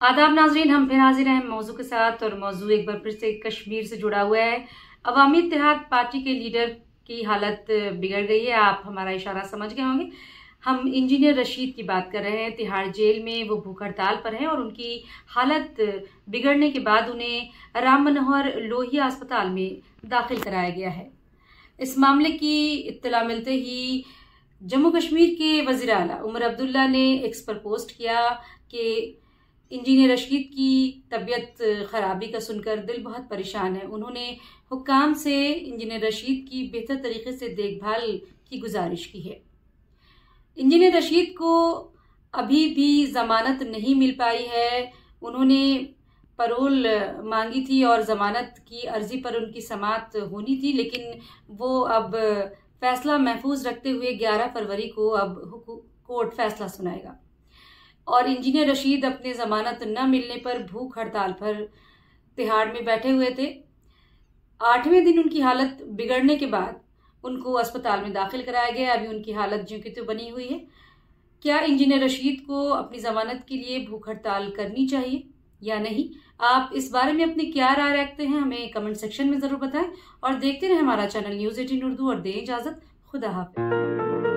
आदाब नाजरीन, हम फिर हाजिर हैं मौजू के साथ। और मौजू एक बार फिर से कश्मीर से जुड़ा हुआ है। अवामी इत्तेहाद पार्टी के लीडर की हालत बिगड़ गई है। आप हमारा इशारा समझ गए होंगे। हम इंजीनियर रशीद की बात कर रहे हैं। तिहाड़ जेल में वो भूख हड़ताल पर हैं और उनकी हालत बिगड़ने के बाद उन्हें राम मनोहर लोहिया अस्पताल में दाखिल कराया गया है। इस मामले की इत्तला मिलते ही जम्मू कश्मीर के वज़ीर आला उमर अब्दुल्ला ने एक्स पर पोस्ट किया कि इंजीनियर रशीद की तबीयत खराबी का सुनकर दिल बहुत परेशान है। उन्होंने हुक्काम से इंजीनियर रशीद की बेहतर तरीके से देखभाल की गुजारिश की है। इंजीनियर रशीद को अभी भी जमानत नहीं मिल पाई है। उन्होंने परोल मांगी थी और जमानत की अर्जी पर उनकी समाअत होनी थी, लेकिन वो अब फैसला महफूज रखते हुए 11 फरवरी को अब कोर्ट फैसला सुनाएगा। और इंजीनियर रशीद अपने जमानत न मिलने पर भूख हड़ताल पर तिहाड़ में बैठे हुए थे। 8वें दिन उनकी हालत बिगड़ने के बाद उनको अस्पताल में दाखिल कराया गया। अभी उनकी हालत ज्यों की त्यों बनी हुई है। क्या इंजीनियर रशीद को अपनी जमानत के लिए भूख हड़ताल करनी चाहिए या नहीं? आप इस बारे में अपनी क्या राय रखते हैं, हमें कमेंट सेक्शन में जरूर बताएं। और देखते रहें हमारा चैनल न्यूज़ 18 उर्दू और दें इजाजत। खुदा हाफिज।